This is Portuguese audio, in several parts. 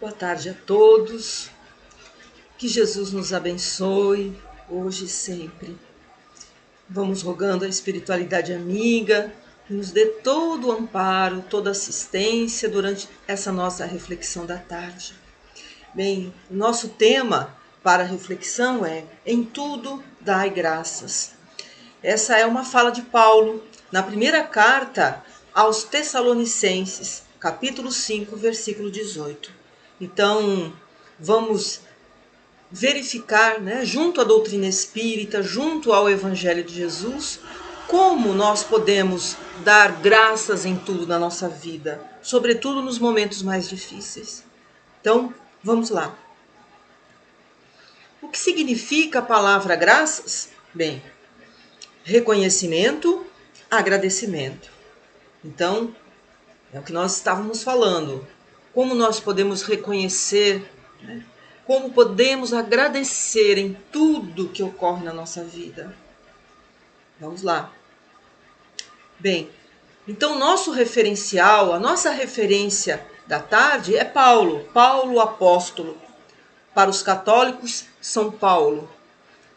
Boa tarde a todos. Que Jesus nos abençoe, hoje e sempre. Vamos rogando a espiritualidade amiga, que nos dê todo o amparo, toda a assistência durante essa nossa reflexão da tarde. Bem, o nosso tema para a reflexão é: em tudo dai graças. Essa é uma fala de Paulo na primeira carta aos Tessalonicenses, capítulo 5, versículo 18. Então, vamos verificar, junto à doutrina espírita, junto ao Evangelho de Jesus, como nós podemos dar graças em tudo na nossa vida, sobretudo nos momentos mais difíceis. Então, vamos lá. O que significa a palavra graças? Bem, reconhecimento, agradecimento. Então, é o que nós estávamos falando. Como nós podemos reconhecer, como podemos agradecer em tudo que ocorre na nossa vida. Vamos lá. Bem, então nosso referencial, a nossa referência da tarde é Paulo, Paulo apóstolo. Para os católicos, São Paulo.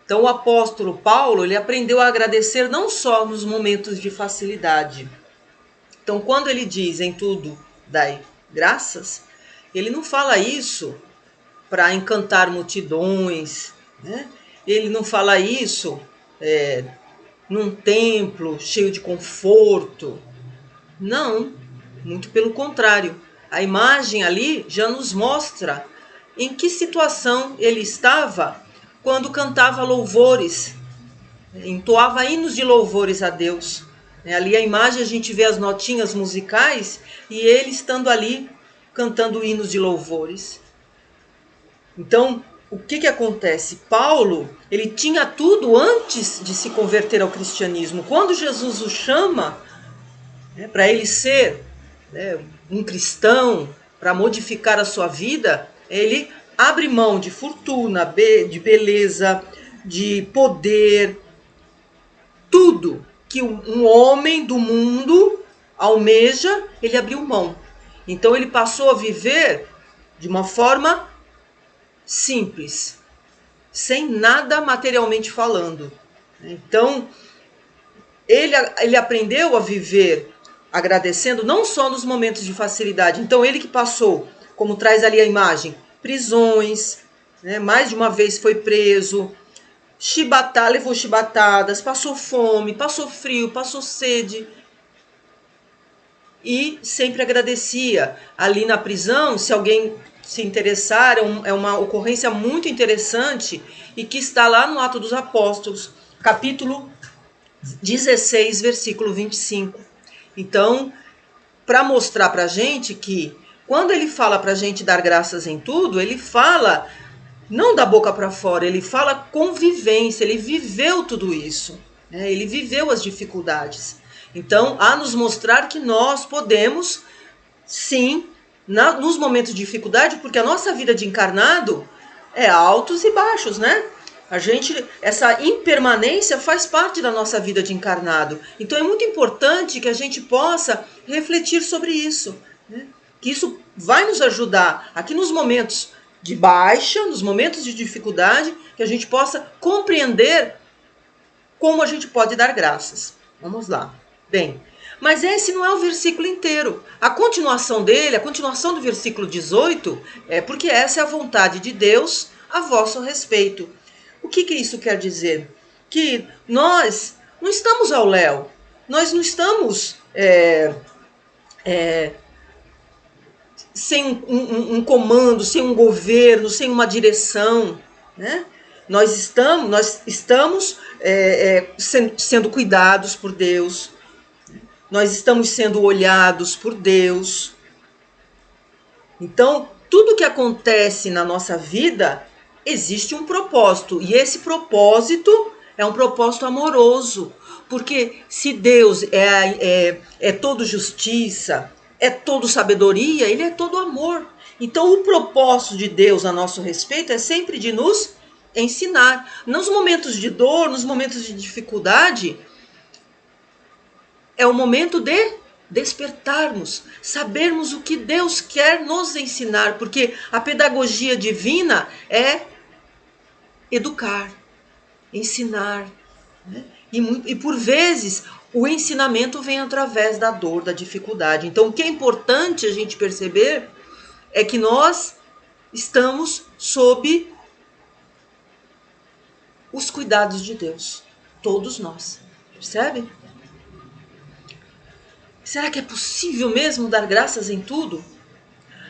Então o apóstolo Paulo, ele aprendeu a agradecer não só nos momentos de facilidade. Então quando ele diz em tudo dai graças, ele não fala isso para encantar multidões, Ele não fala isso num templo cheio de conforto. Não, muito pelo contrário. A imagem ali já nos mostra em que situação ele estava quando cantava louvores, entoava hinos de louvores a Deus. Ali a imagem a gente vê as notinhas musicais e ele estando ali cantando hinos de louvores. Então, o que acontece? Paulo, ele tinha tudo antes de se converter ao cristianismo. Quando Jesus o chama para ele ser um cristão, para modificar a sua vida, ele abre mão de fortuna, de beleza, de poder, tudo que um homem do mundo almeja, ele abriu mão. Então ele passou a viver de uma forma simples, sem nada materialmente falando. Então, ele aprendeu a viver agradecendo não só nos momentos de facilidade. Então, ele que passou, como traz ali a imagem, prisões, mais de uma vez foi preso, levou chibatadas, passou fome, passou frio, passou sede. E sempre agradecia. Ali na prisão, se alguém se interessar, é uma ocorrência muito interessante e que está lá no Atos dos Apóstolos, capítulo 16, versículo 25. Então, para mostrar para a gente que quando ele fala para a gente dar graças em tudo, ele fala não da boca para fora, ele fala convivência, ele viveu tudo isso, ele viveu as dificuldades. Então, a nos mostrar que nós podemos, sim, nos momentos de dificuldade, porque a nossa vida de encarnado é altos e baixos, essa impermanência faz parte da nossa vida de encarnado. Então é muito importante que a gente possa refletir sobre isso, que isso vai nos ajudar aqui nos momentos de baixa, nos momentos de dificuldade, que a gente possa compreender como a gente pode dar graças. Vamos lá. Bem, mas esse não é o versículo inteiro. A continuação dele, a continuação do versículo 18, é porque essa é a vontade de Deus a vosso respeito. O que isso quer dizer? Que nós não estamos ao léu, nós não estamos sem um comando, sem um governo, sem uma direção, Nós estamos sendo cuidados por Deus, nós estamos sendo olhados por Deus. Então, tudo que acontece na nossa vida, existe um propósito. E esse propósito é um propósito amoroso. Porque se Deus é todo justiça, é todo sabedoria, ele é todo amor. Então, o propósito de Deus a nosso respeito é sempre de nos ensinar. Nos momentos de dor, nos momentos de dificuldade, é o momento de despertarmos, sabermos o que Deus quer nos ensinar, porque a pedagogia divina é educar, ensinar, né? E por vezes o ensinamento vem através da dor, da dificuldade. Então o que é importante a gente perceber é que nós estamos sob os cuidados de Deus, todos nós, percebe? Será que é possível mesmo dar graças em tudo?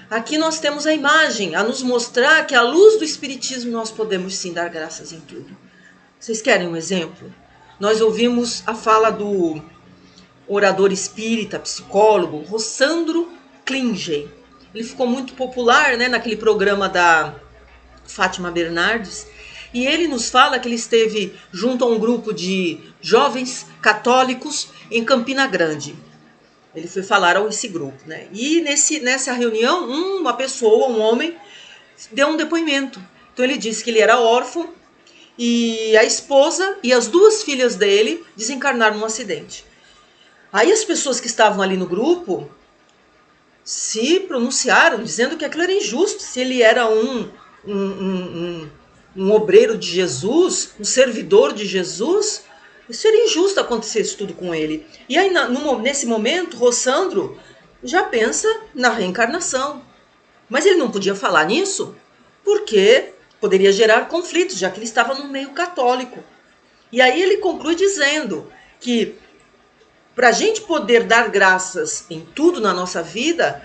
Aqui nós temos a imagem a nos mostrar que à luz do Espiritismo nós podemos sim dar graças em tudo. Vocês querem um exemplo? Nós ouvimos a fala do orador espírita, psicólogo, Rossandro Klinger. Ele ficou muito popular, né, naquele programa da Fátima Bernardes. E ele nos fala que ele esteve junto a um grupo de jovens católicos em Campina Grande. Ele foi falar a esse grupo, né? E nessa reunião, uma pessoa, um homem, deu um depoimento. Então ele disse que ele era órfão e a esposa e as 2 filhas dele desencarnaram num acidente. Aí as pessoas que estavam ali no grupo se pronunciaram dizendo que aquilo era injusto, se ele era um obreiro de Jesus, um servidor de Jesus, seria injusto acontecer isso tudo com ele. E aí, nesse momento, Rossandro já pensa na reencarnação. Mas ele não podia falar nisso porque poderia gerar conflitos, já que ele estava no meio católico. E aí ele conclui dizendo que para a gente poder dar graças em tudo na nossa vida,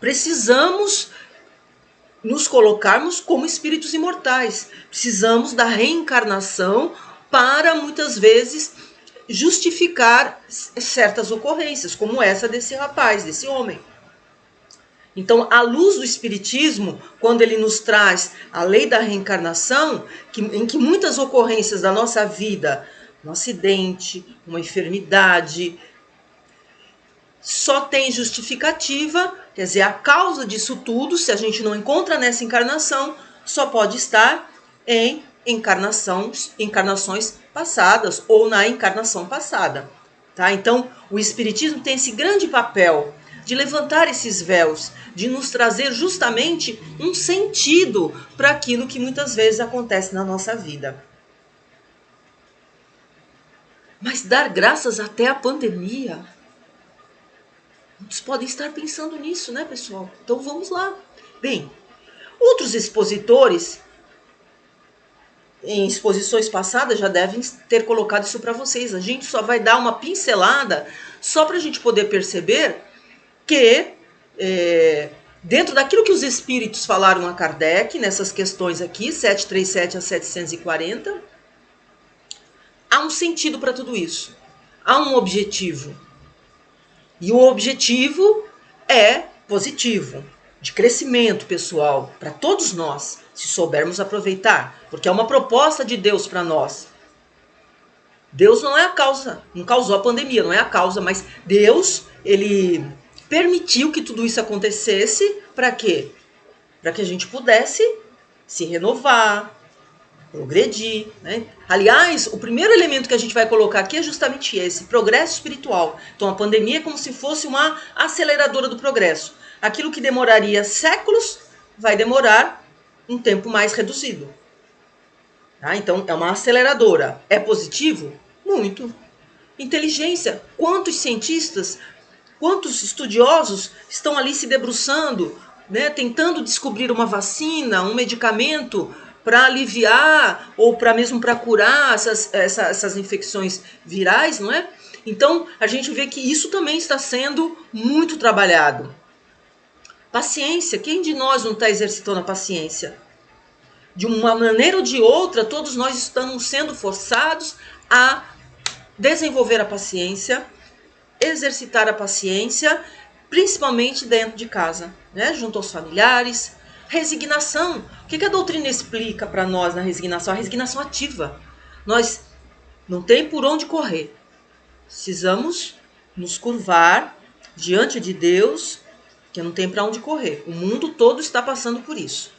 precisamos nos colocarmos como espíritos imortais. Precisamos da reencarnação para, muitas vezes, justificar certas ocorrências, como essa desse rapaz, desse homem. Então, à luz do Espiritismo, quando ele nos traz a lei da reencarnação, em que muitas ocorrências da nossa vida, um acidente, uma enfermidade, só tem justificativa, quer dizer, a causa disso tudo, se a gente não encontra nessa encarnação, só pode estar em encarnações passadas ou na encarnação passada. Tá? Então, o Espiritismo tem esse grande papel de levantar esses véus, de nos trazer justamente um sentido para aquilo que muitas vezes acontece na nossa vida. Mas dar graças até a pandemia? Muitos podem estar pensando nisso, né, pessoal? Então vamos lá. Bem, outros expositores em exposições passadas já devem ter colocado isso para vocês. A gente só vai dar uma pincelada só para a gente poder perceber que dentro daquilo que os espíritos falaram a Kardec, nessas questões aqui, 737 a 740, há um sentido para tudo isso. Há um objetivo. E o objetivo é positivo, de crescimento pessoal, para todos nós, se soubermos aproveitar, porque é uma proposta de Deus para nós. Deus não é a causa, não causou a pandemia, não é a causa, mas Deus, ele permitiu que tudo isso acontecesse, para quê? Para que a gente pudesse se renovar, progredir, né? Aliás, o primeiro elemento que a gente vai colocar aqui é justamente esse, progresso espiritual. Então a pandemia é como se fosse uma aceleradora do progresso. Aquilo que demoraria séculos vai demorar um tempo mais reduzido. Tá? Então é uma aceleradora. É positivo? Muito. Inteligência. Quantos cientistas, quantos estudiosos estão ali se debruçando, né, tentando descobrir uma vacina, um medicamento para aliviar ou mesmo para curar essas infecções virais, não é? Então, a gente vê que isso também está sendo muito trabalhado. Paciência. Quem de nós não está exercitando a paciência? De uma maneira ou de outra, todos nós estamos sendo forçados a desenvolver a paciência, exercitar a paciência, principalmente dentro de casa, né? Junto aos familiares. Resignação. O que a doutrina explica para nós na resignação? A resignação ativa. Nós não tem por onde correr. Precisamos nos curvar diante de Deus, que não tem para onde correr. O mundo todo está passando por isso.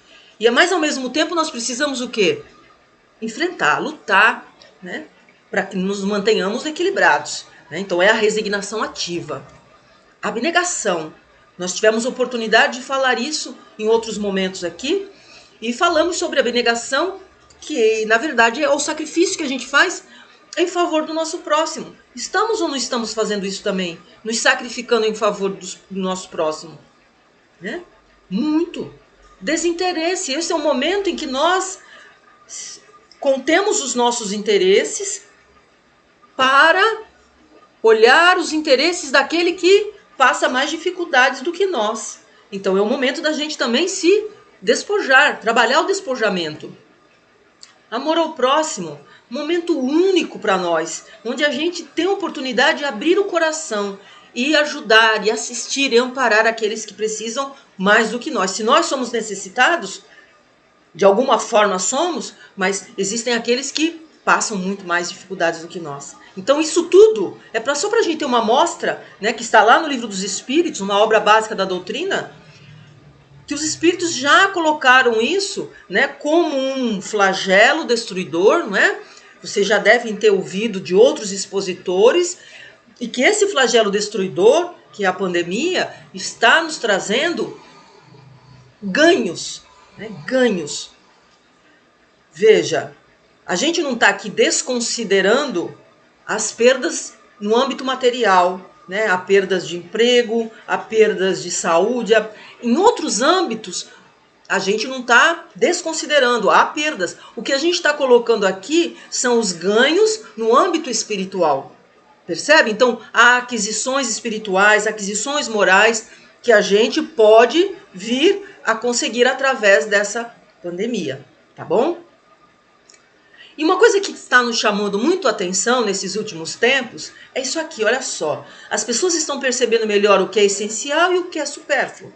Mas ao mesmo tempo nós precisamos o quê? Enfrentar, lutar, né? Para que nos mantenhamos equilibrados. Né? Então é a resignação ativa. abnegação. Nós tivemos oportunidade de falar isso em outros momentos aqui, e falamos sobre a abnegação, que na verdade é o sacrifício que a gente faz em favor do nosso próximo. Estamos ou não estamos fazendo isso também? Nos sacrificando em favor do nosso próximo? Né? Muito. Desinteresse. Esse é o momento em que nós contemos os nossos interesses para olhar os interesses daquele que passa mais dificuldades do que nós. Então é o momento da gente também se despojar, trabalhar o despojamento. Amor ao próximo, momento único para nós, onde a gente tem a oportunidade de abrir o coração e ajudar, e assistir, e amparar aqueles que precisam mais do que nós. Se nós somos necessitados, de alguma forma somos, mas existem aqueles que passam muito mais dificuldades do que nós. Então isso tudo é só para a gente ter uma amostra, né, que está lá no Livro dos Espíritos, uma obra básica da doutrina, que os espíritos já colocaram isso, né, como um flagelo destruidor, não é? Vocês já devem ter ouvido de outros expositores, e que esse flagelo destruidor, que é a pandemia, está nos trazendo ganhos, né? Ganhos. Veja, a gente não está aqui desconsiderando as perdas no âmbito material, né? Há perdas de emprego, há perdas de saúde, em outros âmbitos a gente não está desconsiderando, há perdas. O que a gente está colocando aqui são os ganhos no âmbito espiritual, percebe? Então há aquisições espirituais, aquisições morais que a gente pode vir a conseguir através dessa pandemia, tá bom? E uma coisa que está nos chamando muito a atenção nesses últimos tempos é isso aqui, olha só. As pessoas estão percebendo melhor o que é essencial e o que é supérfluo.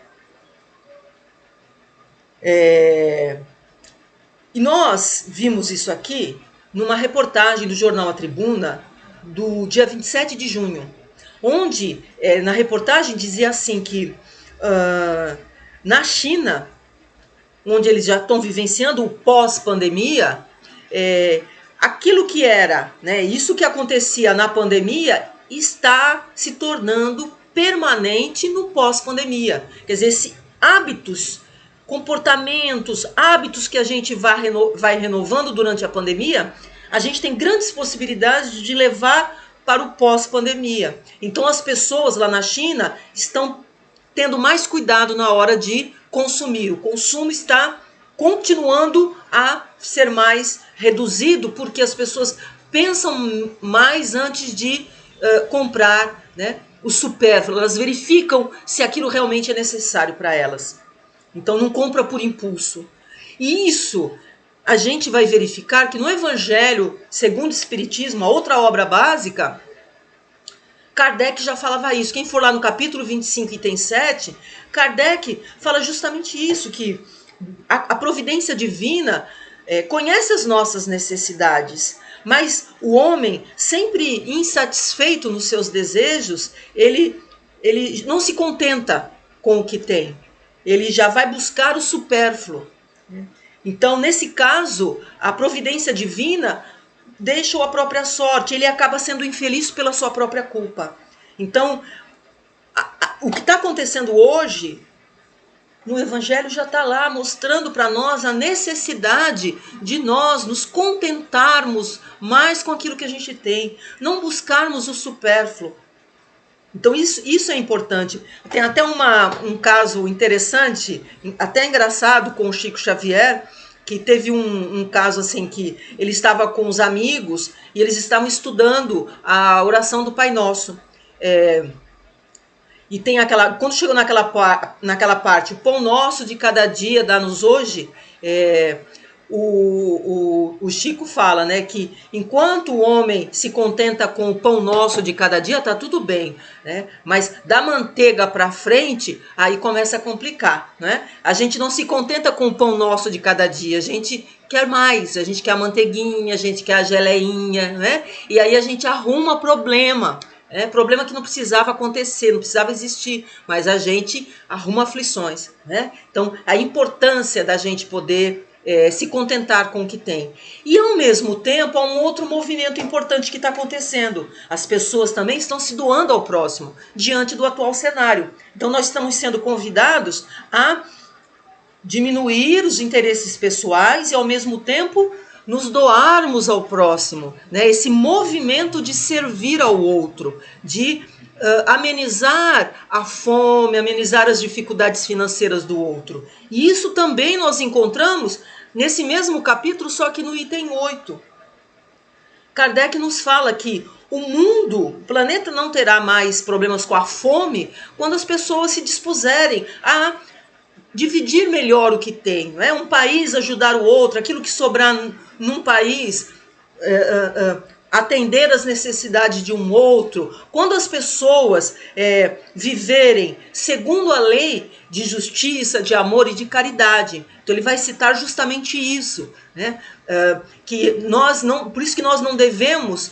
E nós vimos isso aqui numa reportagem do jornal A Tribuna do dia 27 de junho, onde na reportagem dizia assim que na China, onde eles já estão vivenciando o pós-pandemia, aquilo que era, né, isso que acontecia na pandemia está se tornando permanente no pós-pandemia. Quer dizer, esses hábitos, comportamentos, hábitos que a gente vai renovando durante a pandemia, a gente tem grandes possibilidades de levar para o pós-pandemia. Então as pessoas lá na China estão tendo mais cuidado na hora de consumir. O consumo está continuando a ser mais reduzido, porque as pessoas pensam mais antes de comprar, né, o supérfluo. Elas verificam se aquilo realmente é necessário para elas. Então não compra por impulso. E isso a gente vai verificar que no Evangelho segundo o Espiritismo, a outra obra básica, Kardec já falava isso. Quem for lá no capítulo 25, item 7, Kardec fala justamente isso, que a providência divina conhece as nossas necessidades, mas o homem, sempre insatisfeito nos seus desejos, ele não se contenta com o que tem, ele já vai buscar o supérfluo. Então, nesse caso, a providência divina deixa-o a própria sorte, ele acaba sendo infeliz pela sua própria culpa. Então, o que está acontecendo hoje no Evangelho já está lá mostrando para nós a necessidade de nós nos contentarmos mais com aquilo que a gente tem, não buscarmos o supérfluo. Então isso é importante. Tem até um caso interessante, até engraçado, com o Chico Xavier, que teve um caso assim que ele estava com os amigos e eles estavam estudando a oração do Pai Nosso. E tem quando chegou naquela parte, o pão nosso de cada dia dá-nos hoje, o Chico fala, né, que enquanto o homem se contenta com o pão nosso de cada dia, tá tudo bem, né? Mas da manteiga para frente, aí começa a complicar, né? A gente não se contenta com o pão nosso de cada dia, a gente quer mais, a gente quer a manteiguinha, a gente quer a geleinha, né? E aí a gente arruma problema. Problema que não precisava acontecer, não precisava existir, mas a gente arruma aflições, né? Então, a importância da gente poder se contentar com o que tem. E ao mesmo tempo há um outro movimento importante que está acontecendo. As pessoas também estão se doando ao próximo, diante do atual cenário. Então nós estamos sendo convidados a diminuir os interesses pessoais e ao mesmo tempo nos doarmos ao próximo, né? Esse movimento de servir ao outro, de amenizar a fome, amenizar as dificuldades financeiras do outro. E isso também nós encontramos nesse mesmo capítulo, só que no item 8. Kardec nos fala que o planeta não terá mais problemas com a fome quando as pessoas se dispuserem a dividir melhor o que tem, não é? Um país ajudar o outro, aquilo que sobrar num país, atender às necessidades de um outro. Quando as pessoas viverem segundo a lei de justiça, de amor e de caridade. Então ele vai citar justamente isso, né? Por isso que nós não devemos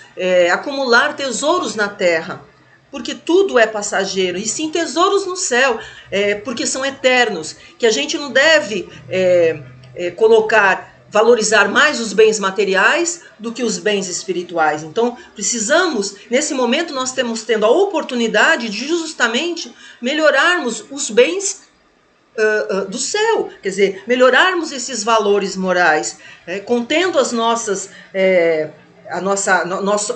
acumular tesouros na terra, porque tudo é passageiro, e sim tesouros no céu, porque são eternos, que a gente não deve valorizar mais os bens materiais do que os bens espirituais. Então, precisamos, nesse momento nós estamos tendo a oportunidade de justamente melhorarmos os bens do céu, quer dizer, melhorarmos esses valores morais, contendo as nossas...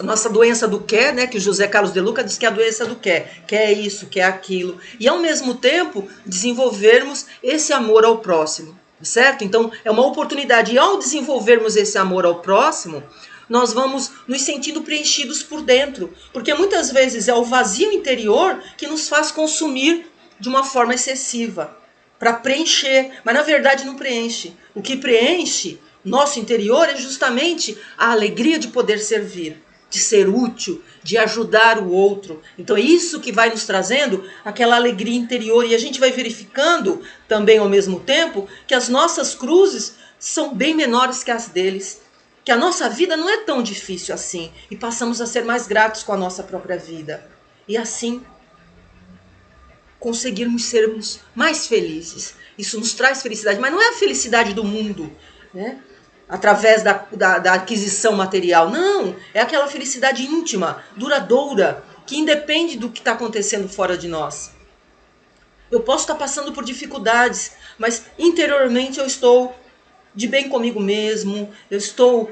nossa doença do quer, né, que o José Carlos de Luca diz que é a doença do quer isso, quer aquilo, e ao mesmo tempo desenvolvermos esse amor ao próximo, certo? Então é uma oportunidade, e ao desenvolvermos esse amor ao próximo, nós vamos nos sentindo preenchidos por dentro, porque muitas vezes é o vazio interior que nos faz consumir de uma forma excessiva, para preencher, mas na verdade não preenche. O que preenche nosso interior é justamente a alegria de poder servir, de ser útil, de ajudar o outro. Então é isso que vai nos trazendo aquela alegria interior, e a gente vai verificando também ao mesmo tempo que as nossas cruzes são bem menores que as deles, que a nossa vida não é tão difícil assim, e passamos a ser mais gratos com a nossa própria vida. E assim conseguirmos sermos mais felizes. Isso nos traz felicidade, mas não é a felicidade do mundo, né? Através da aquisição material. Não, é aquela felicidade íntima, duradoura, que independe do que está acontecendo fora de nós. Eu posso estar passando por dificuldades, mas interiormente eu estou de bem comigo mesmo, eu estou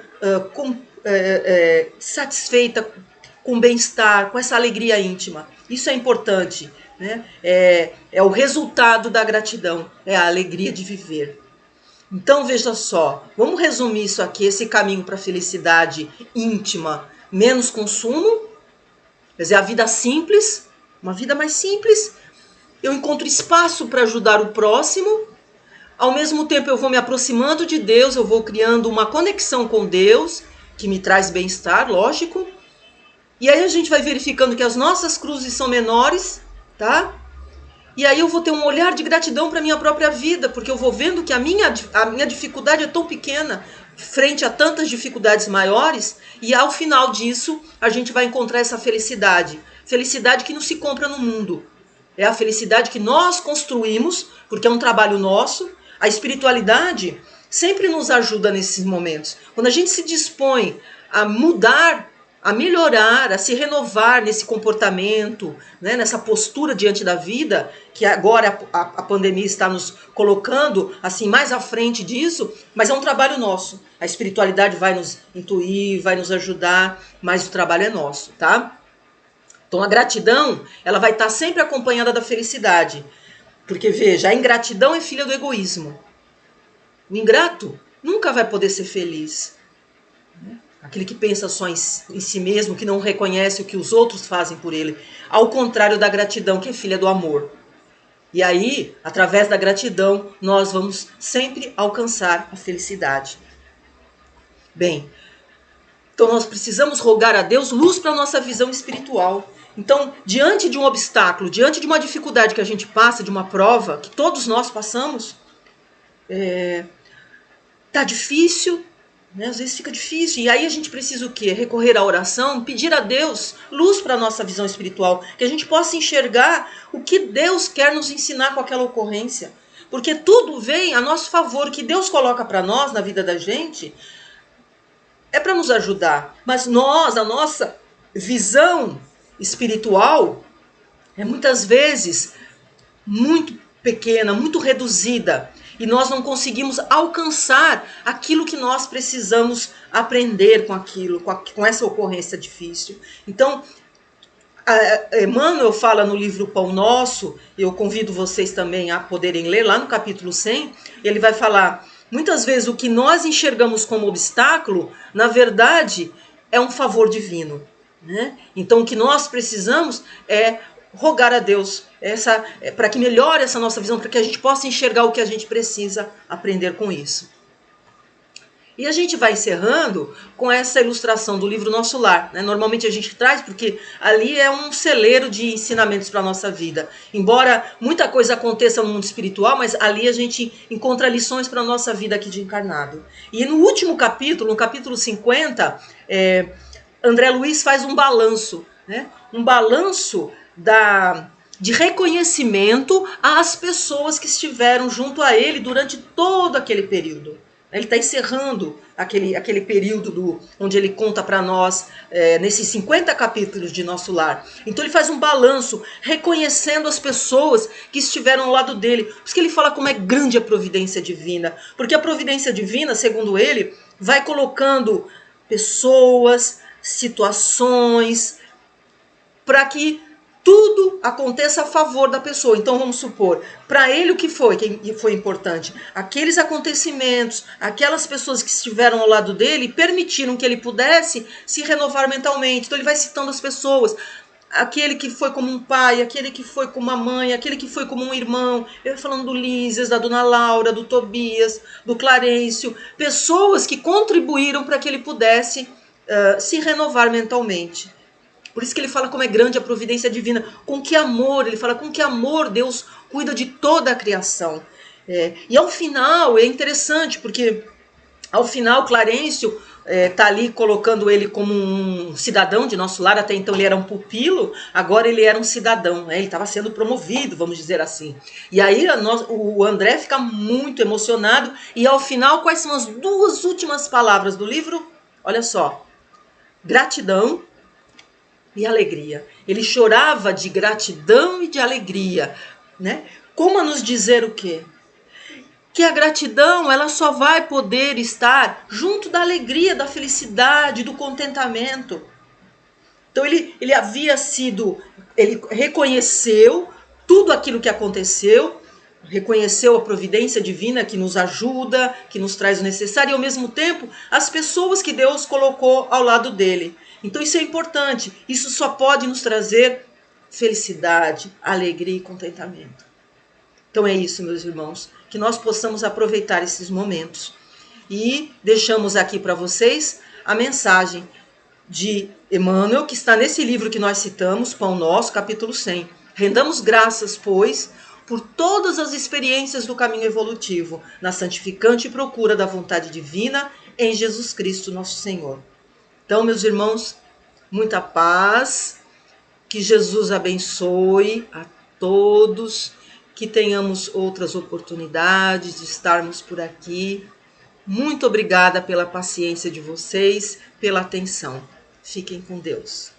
satisfeita, com bem-estar, com essa alegria íntima. Isso é importante, né? É o resultado da gratidão, é a alegria de viver. Então, veja só, vamos resumir isso aqui, esse caminho para a felicidade íntima, menos consumo, quer dizer, a vida simples, uma vida mais simples, eu encontro espaço para ajudar o próximo, ao mesmo tempo eu vou me aproximando de Deus, eu vou criando uma conexão com Deus, que me traz bem-estar, lógico, e aí a gente vai verificando que as nossas cruzes são menores, tá? E aí eu vou ter um olhar de gratidão para a minha própria vida, porque eu vou vendo que a minha dificuldade é tão pequena frente a tantas dificuldades maiores, e ao final disso a gente vai encontrar essa felicidade. Felicidade que não se compra no mundo. É a felicidade que nós construímos, porque é um trabalho nosso. A espiritualidade sempre nos ajuda nesses momentos. Quando a gente se dispõe a mudar, a melhorar, a se renovar nesse comportamento, né, nessa postura diante da vida, que agora a pandemia está nos colocando assim mais à frente disso, mas é um trabalho nosso. A espiritualidade vai nos intuir, vai nos ajudar, mas o trabalho é nosso, tá? Então a gratidão, ela vai estar sempre acompanhada da felicidade, porque veja, a ingratidão é filha do egoísmo. O ingrato nunca vai poder ser feliz. Aquele que pensa só em si mesmo, que não reconhece o que os outros fazem por ele. Ao contrário da gratidão, que é filha do amor. E aí, através da gratidão, nós vamos sempre alcançar a felicidade. Bem, então nós precisamos rogar a Deus luz para a nossa visão espiritual. Então, diante de um obstáculo, diante de uma dificuldade que a gente passa, de uma prova, que todos nós passamos, tá difícil, né? Às vezes fica difícil, e aí a gente precisa o quê? Recorrer à oração, pedir a Deus luz para a nossa visão espiritual, que a gente possa enxergar o que Deus quer nos ensinar com aquela ocorrência. Porque tudo vem a nosso favor. O que Deus coloca para nós na vida da gente é para nos ajudar. Mas nós, a nossa visão espiritual é muitas vezes muito pequena, muito reduzida. E nós não conseguimos alcançar aquilo que nós precisamos aprender com aquilo, com essa ocorrência difícil. Então, Emmanuel fala no livro Pão Nosso, eu convido vocês também a poderem ler, lá no capítulo 100, ele vai falar, muitas vezes o que nós enxergamos como obstáculo, na verdade, é um favor divino. Né? Então, o que nós precisamos é rogar a Deus para que melhore essa nossa visão, para que a gente possa enxergar o que a gente precisa aprender com isso. E a gente vai encerrando com essa ilustração do livro Nosso Lar. Né? Normalmente a gente traz porque ali é um celeiro de ensinamentos para a nossa vida. Embora muita coisa aconteça no mundo espiritual, mas ali a gente encontra lições para a nossa vida aqui de encarnado. E no último capítulo, no capítulo 50, André Luiz faz um balanço. Né? Um balanço de reconhecimento às pessoas que estiveram junto a ele durante todo aquele período. Ele está encerrando aquele período onde ele conta para nós, nesses 50 capítulos de Nosso Lar. Então ele faz um balanço, reconhecendo as pessoas que estiveram ao lado dele. Por isso que ele fala como é grande a providência divina. Porque a providência divina, segundo ele, vai colocando pessoas, situações, para que tudo aconteça a favor da pessoa. Então vamos supor, para ele o que foi importante? Aqueles acontecimentos, aquelas pessoas que estiveram ao lado dele permitiram que ele pudesse se renovar mentalmente. Então ele vai citando as pessoas. Aquele que foi como um pai, aquele que foi como uma mãe, aquele que foi como um irmão. Eu falando do Lísias, da Dona Laura, do Tobias, do Clarencio. Pessoas que contribuíram para que ele pudesse se renovar mentalmente. Por isso que ele fala como é grande a providência divina, com que amor, ele fala com que amor Deus cuida de toda a criação. E ao final, é interessante, porque ao final Clarencio está ali colocando ele como um cidadão de Nosso Lar, até então ele era um pupilo, agora ele era um cidadão, né? Ele estava sendo promovido, vamos dizer assim. E aí o André fica muito emocionado, e ao final, quais são as duas últimas palavras do livro? Olha só, gratidão e alegria. Ele chorava de gratidão e de alegria, né? Como a nos dizer o quê? Que a gratidão, ela só vai poder estar junto da alegria, da felicidade, do contentamento. Então ele reconheceu tudo aquilo que aconteceu, reconheceu a providência divina que nos ajuda, que nos traz o necessário, e ao mesmo tempo as pessoas que Deus colocou ao lado dele. Então isso é importante, isso só pode nos trazer felicidade, alegria e contentamento. Então é isso, meus irmãos, que nós possamos aproveitar esses momentos. E deixamos aqui para vocês a mensagem de Emmanuel, que está nesse livro que nós citamos, Pão Nosso, capítulo 100. Rendamos graças, pois, por todas as experiências do caminho evolutivo, na santificante procura da vontade divina em Jesus Cristo, nosso Senhor. Então, meus irmãos, muita paz, que Jesus abençoe a todos, que tenhamos outras oportunidades de estarmos por aqui. Muito obrigada pela paciência de vocês, pela atenção. Fiquem com Deus.